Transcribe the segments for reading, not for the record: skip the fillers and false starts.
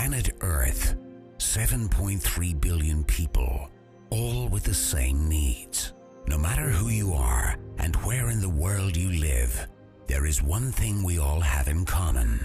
Planet Earth, 7.3 billion people, all with the same needs. No matter who you are and where in the world you live, there is one thing we all have in common.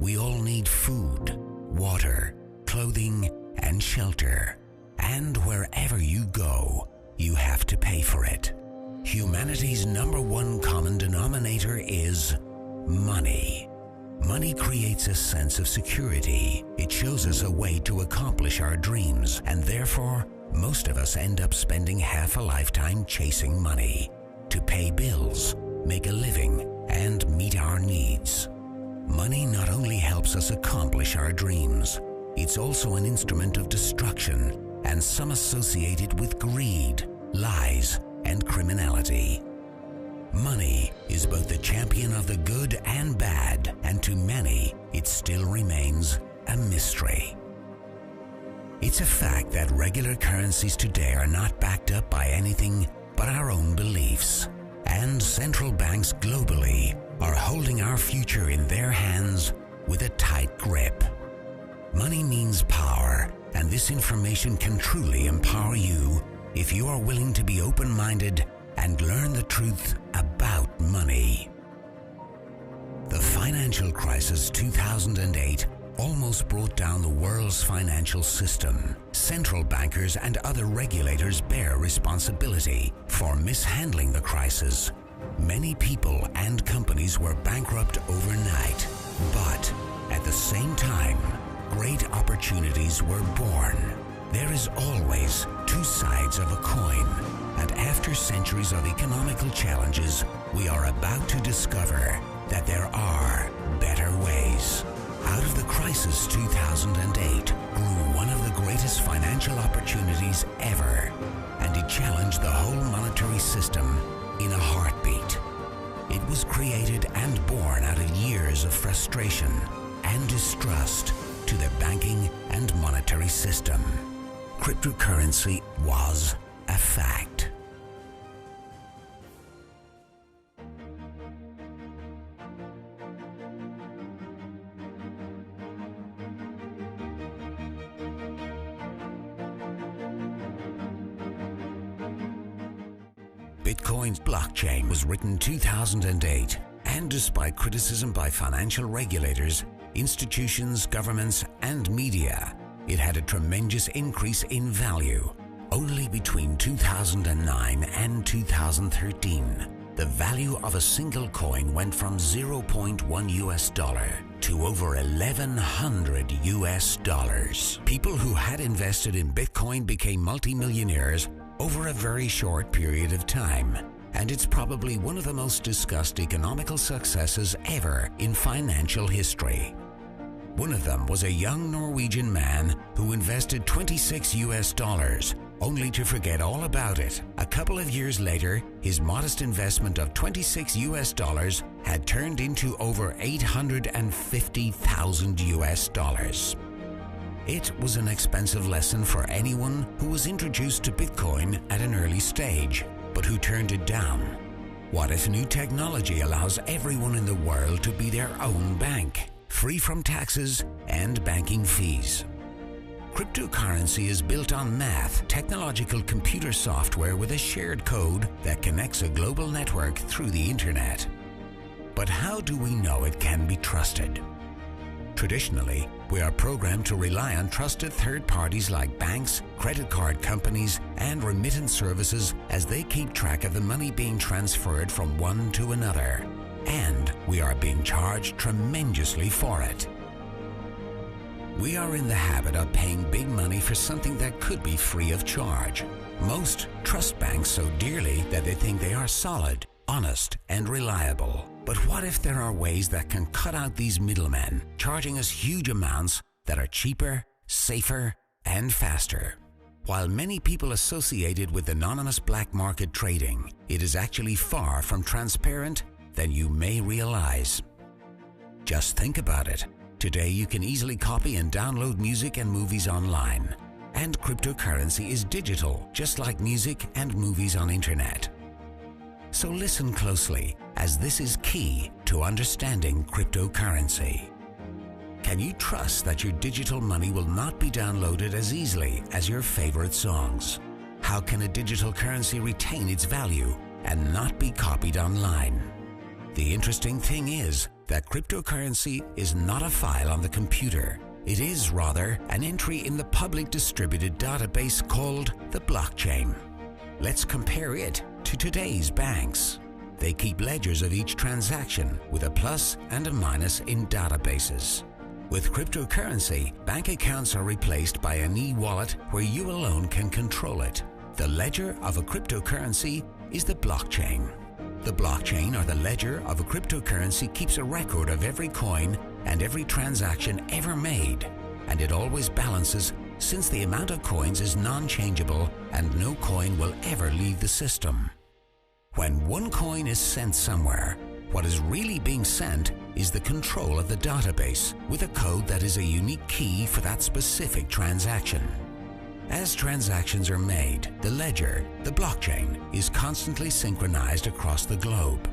We all need food, water, clothing, and shelter. And wherever you go, you have to pay for it. Humanity's number one common denominator is money. Money creates a sense of security. It shows us a way to accomplish our dreams, and therefore, most of us end up spending half a lifetime chasing money to pay bills, make a living, and meet our needs. Money not only helps us accomplish our dreams, it's also an instrument of destruction, and some associate it with greed, lies, and criminality. Money is both the champion of the good and bad, and to many, it still remains a mystery. It's a fact that regular currencies today are not backed up by anything but our own beliefs, and central banks globally are holding our future in their hands with a tight grip. Money means power, and this information can truly empower you if you are willing to be open-minded and learn the truth about money. The financial crisis 2008 almost brought down the world's financial system. Central bankers and other regulators bear responsibility for mishandling the crisis. Many people and companies were bankrupt overnight, but at the same time, great opportunities were born. There is always two sides of a coin, and after centuries of economical challenges, we are about to discover that there are better ways. Out of the crisis 2008 grew one of the greatest financial opportunities ever, and it challenged the whole monetary system in a heartbeat. It was created and born out of years of frustration and distrust to the banking and monetary system. Cryptocurrency was a fact. Bitcoin's blockchain was written 2008, and despite criticism by financial regulators, institutions, governments, and media, it had a tremendous increase in value. Only between 2009 and 2013, the value of a single coin went from $0.1 to over $1,100. People who had invested in Bitcoin became multimillionaires over a very short period of time, and it's probably one of the most discussed economical successes ever in financial history. One of them was a young Norwegian man who invested $26, only to forget all about it. A couple of years later, his modest investment of $26 had turned into over $850,000. It was an expensive lesson for anyone who was introduced to Bitcoin at an early stage, but who turned it down. What if new technology allows everyone in the world to be their own bank, free from taxes and banking fees? Cryptocurrency is built on math, technological computer software with a shared code that connects a global network through the internet. But how do we know it can be trusted? Traditionally, we are programmed to rely on trusted third parties like banks, credit card companies, and remittance services as they keep track of the money being transferred from one to another. And we are being charged tremendously for it. We are in the habit of paying big money for something that could be free of charge. Most trust banks so dearly that they think they are solid, honest, and reliable. But what if there are ways that can cut out these middlemen, charging us huge amounts that are cheaper, safer, and faster? While many people associate it with anonymous black market trading, it is actually far from transparent than you may realize. Just think about it. Today you can easily copy and download music and movies online. And cryptocurrency is digital, just like music and movies on internet. So listen closely, as this is key to understanding cryptocurrency. Can you trust that your digital money will not be downloaded as easily as your favorite songs? How can a digital currency retain its value and not be copied online? The interesting thing is that cryptocurrency is not a file on the computer. It is rather an entry in the public distributed database called the blockchain. Let's compare it to today's banks. They keep ledgers of each transaction with a plus and a minus in databases. With cryptocurrency, bank accounts are replaced by an e-wallet where you alone can control it. The ledger of a cryptocurrency is the blockchain. The blockchain, or the ledger of a cryptocurrency, keeps a record of every coin and every transaction ever made, and it always balances since the amount of coins is non-changeable and no coin will ever leave the system. When one coin is sent somewhere, what is really being sent is the control of the database with a code that is a unique key for that specific transaction. As transactions are made, the ledger, the blockchain, is constantly synchronized across the globe.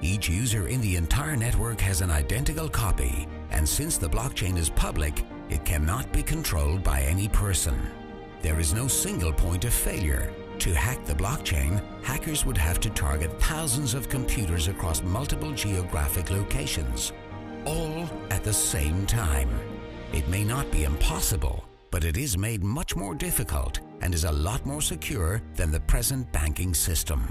Each user in the entire network has an identical copy, and since the blockchain is public, it cannot be controlled by any person. There is no single point of failure. To hack the blockchain, hackers would have to target thousands of computers across multiple geographic locations, all at the same time. It may not be impossible, but it is made much more difficult and is a lot more secure than the present banking system.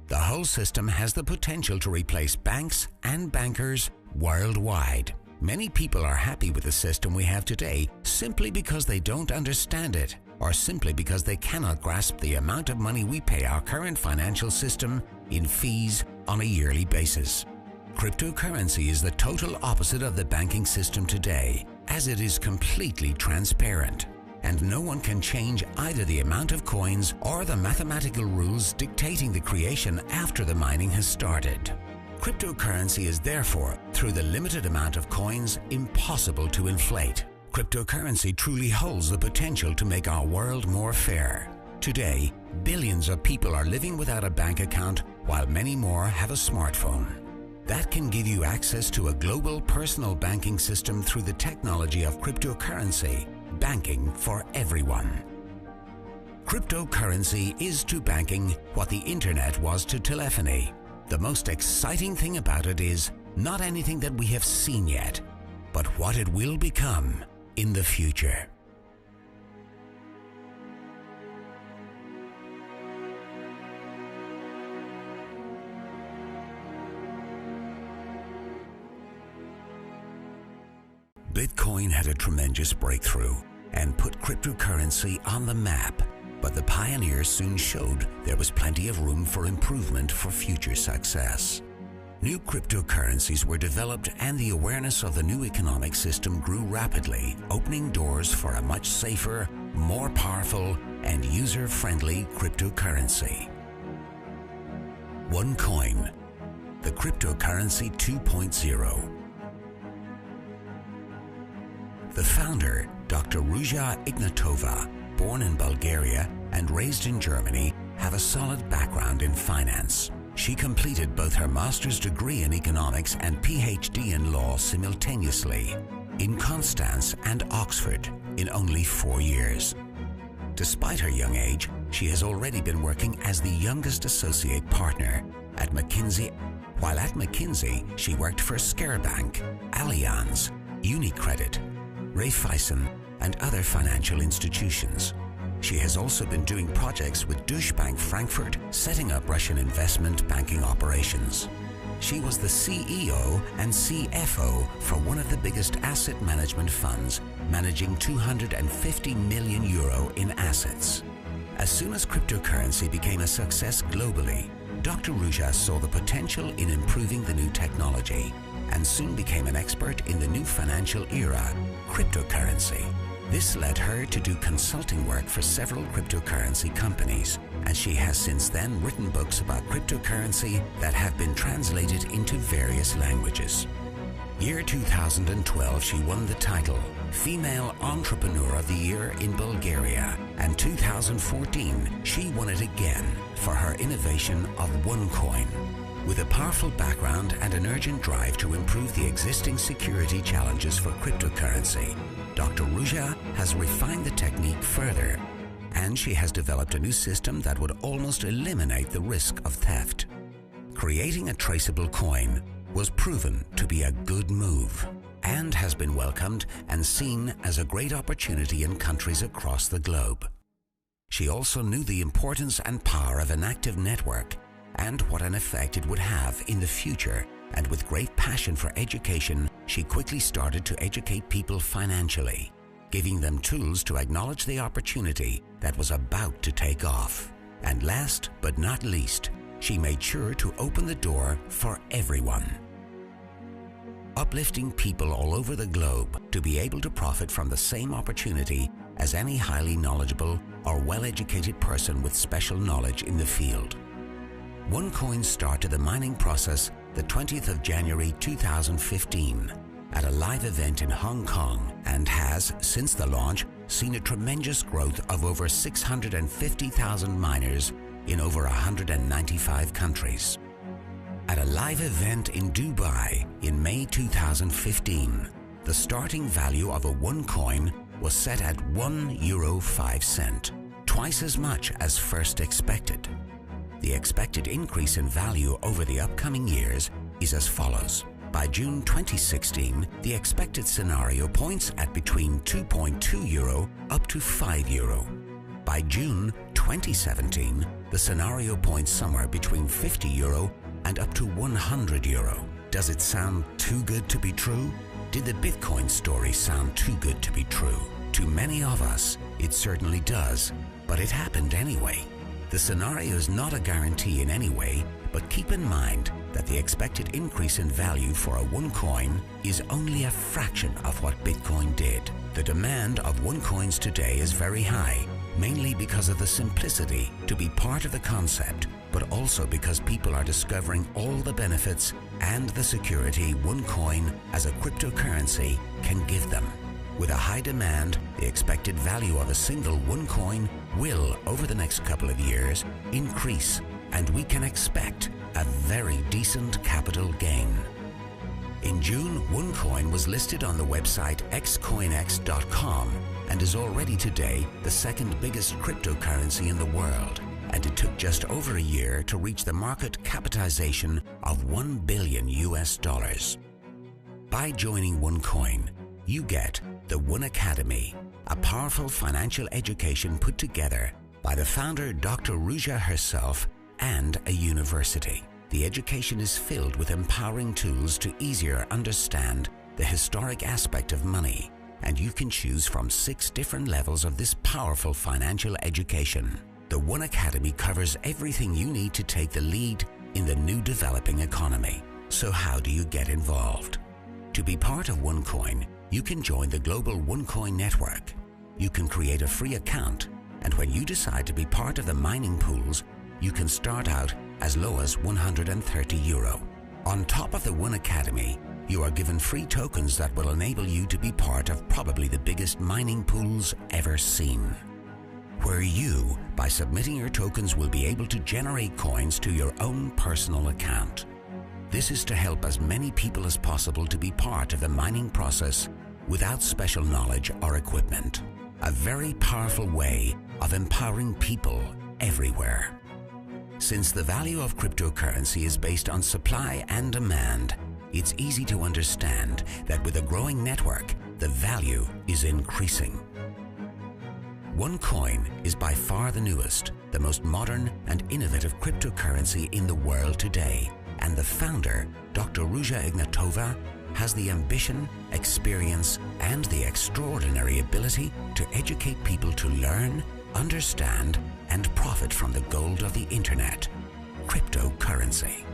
The whole system has the potential to replace banks and bankers worldwide. Many people are happy with the system we have today simply because they don't understand it, or simply because they cannot grasp the amount of money we pay our current financial system in fees on a yearly basis. Cryptocurrency is the total opposite of the banking system today, as it is completely transparent, and no one can change either the amount of coins or the mathematical rules dictating the creation after the mining has started. Cryptocurrency is therefore, through the limited amount of coins, impossible to inflate. Cryptocurrency truly holds the potential to make our world more fair. Today, billions of people are living without a bank account, while many more have a smartphone. That can give you access to a global personal banking system through the technology of cryptocurrency, banking for everyone. Cryptocurrency is to banking what the internet was to telephony. The most exciting thing about it is not anything that we have seen yet, but what it will become in the future. Bitcoin had a tremendous breakthrough and put cryptocurrency on the map, but the pioneers soon showed there was plenty of room for improvement for future success. New cryptocurrencies were developed and the awareness of the new economic system grew rapidly, opening doors for a much safer, more powerful, and user-friendly cryptocurrency. Onecoin, the cryptocurrency 2.0. The founder, Dr. Ruja Ignatova, born in Bulgaria and raised in Germany, have a solid background in finance. She completed both her master's degree in economics and PhD in law simultaneously in Constance and Oxford in only 4 years. Despite her young age, she has already been working as the youngest associate partner at McKinsey. While at McKinsey, she worked for Sberbank, Allianz, UniCredit, Raiffeisen, and other financial institutions. She has also been doing projects with Deutsche Bank Frankfurt, setting up Russian investment banking operations. She was the CEO and CFO for one of the biggest asset management funds, managing 250 million euro in assets. As soon as cryptocurrency became a success globally, Dr. Ruja saw the potential in improving the new technology and soon became an expert in the new financial era, cryptocurrency. This led her to do consulting work for several cryptocurrency companies, and she has since then written books about cryptocurrency that have been translated into various languages. Year 2012, she won the title Female Entrepreneur of the Year in Bulgaria, and 2014, she won it again for her innovation of Onecoin. With a powerful background and an urgent drive to improve the existing security challenges for cryptocurrency, Dr. Ruja has refined the technique further, and she has developed a new system that would almost eliminate the risk of theft. Creating a traceable coin was proven to be a good move and has been welcomed and seen as a great opportunity in countries across the globe. She also knew the importance and power of an active network and what an effect it would have in the future, and with great passion for education, she quickly started to educate people financially, giving them tools to acknowledge the opportunity that was about to take off. And last but not least, she made sure to open the door for everyone, uplifting people all over the globe to be able to profit from the same opportunity as any highly knowledgeable or well-educated person with special knowledge in the field. Onecoin started the mining process the 20th of January 2015 at a live event in Hong Kong and has, since the launch, seen a tremendous growth of over 650,000 miners in over 195 countries. At a live event in Dubai in May 2015, the starting value of a Onecoin was set at €1.05, twice as much as first expected. The expected increase in value over the upcoming years is as follows. By June 2016, the expected scenario points at between €2.2 up to €5. By June 2017, the scenario points somewhere between €50 and up to €100. Does it sound too good to be true? Did the Bitcoin story sound too good to be true? To many of us, it certainly does, but it happened anyway. The scenario is not a guarantee in any way, but keep in mind that the expected increase in value for a Onecoin is only a fraction of what Bitcoin did. The demand of Onecoins today is very high, mainly because of the simplicity to be part of the concept, but also because people are discovering all the benefits and the security Onecoin as a cryptocurrency can give them. With a high demand, the expected value of a single Onecoin will, over the next couple of years, increase, and we can expect a very decent capital gain. In June, Onecoin was listed on the website xcoinx.com and is already today the second biggest cryptocurrency in the world, and it took just over a year to reach the market capitalization of $1 billion. By joining Onecoin, you get the One Academy, a powerful financial education put together by the founder Dr. Ruja herself and a university. The education is filled with empowering tools to easier understand the historic aspect of money, and you can choose from 6 different levels of this powerful financial education. The One Academy covers everything you need to take the lead in the new developing economy. So how do you get involved? To be part of Onecoin, you can join the global Onecoin network. You can create a free account, and when you decide to be part of the mining pools, you can start out as low as €130. On top of the One Academy, you are given free tokens that will enable you to be part of probably the biggest mining pools ever seen, where you, by submitting your tokens, will be able to generate coins to your own personal account. This is to help as many people as possible to be part of the mining process without special knowledge or equipment. A very powerful way of empowering people everywhere. Since the value of cryptocurrency is based on supply and demand, it's easy to understand that with a growing network, the value is increasing. Onecoin is by far the newest, the most modern and innovative cryptocurrency in the world today, and the founder, Dr. Ruja Ignatova, has the ambition, experience, and the extraordinary ability to educate people to learn, understand, and profit from the gold of the internet, cryptocurrency.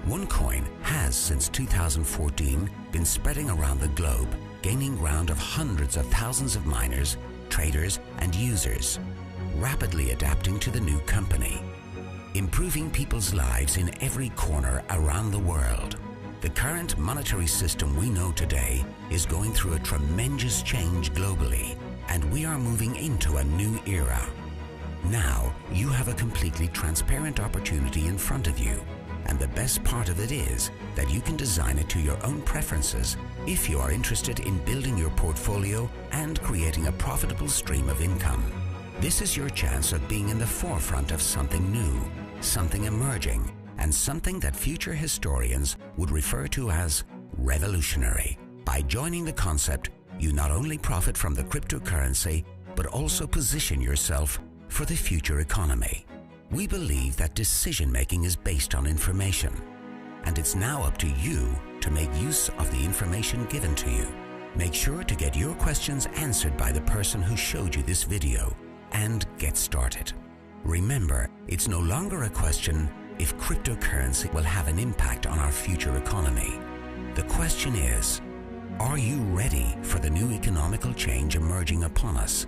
Onecoin has, since 2014, been spreading around the globe, gaining ground of hundreds of thousands of miners, traders, and users, rapidly adapting to the new company, improving people's lives in every corner around the world. The current monetary system we know today is going through a tremendous change globally, and we are moving into a new era. Now, you have a completely transparent opportunity in front of you, an And the best part of it is that you can design it to your own preferences if you are interested in building your portfolio and creating a profitable stream of income. This is your chance of being in the forefront of something new, something emerging, and something that future historians would refer to as revolutionary. By joining the concept, you not only profit from the cryptocurrency, but also position yourself for the future economy. We believe that decision-making is based on information, and it's now up to you to make use of the information given to you. Make sure to get your questions answered by the person who showed you this video and get started. Remember, it's no longer a question if cryptocurrency will have an impact on our future economy. The question is, are you ready for the new economical change emerging upon us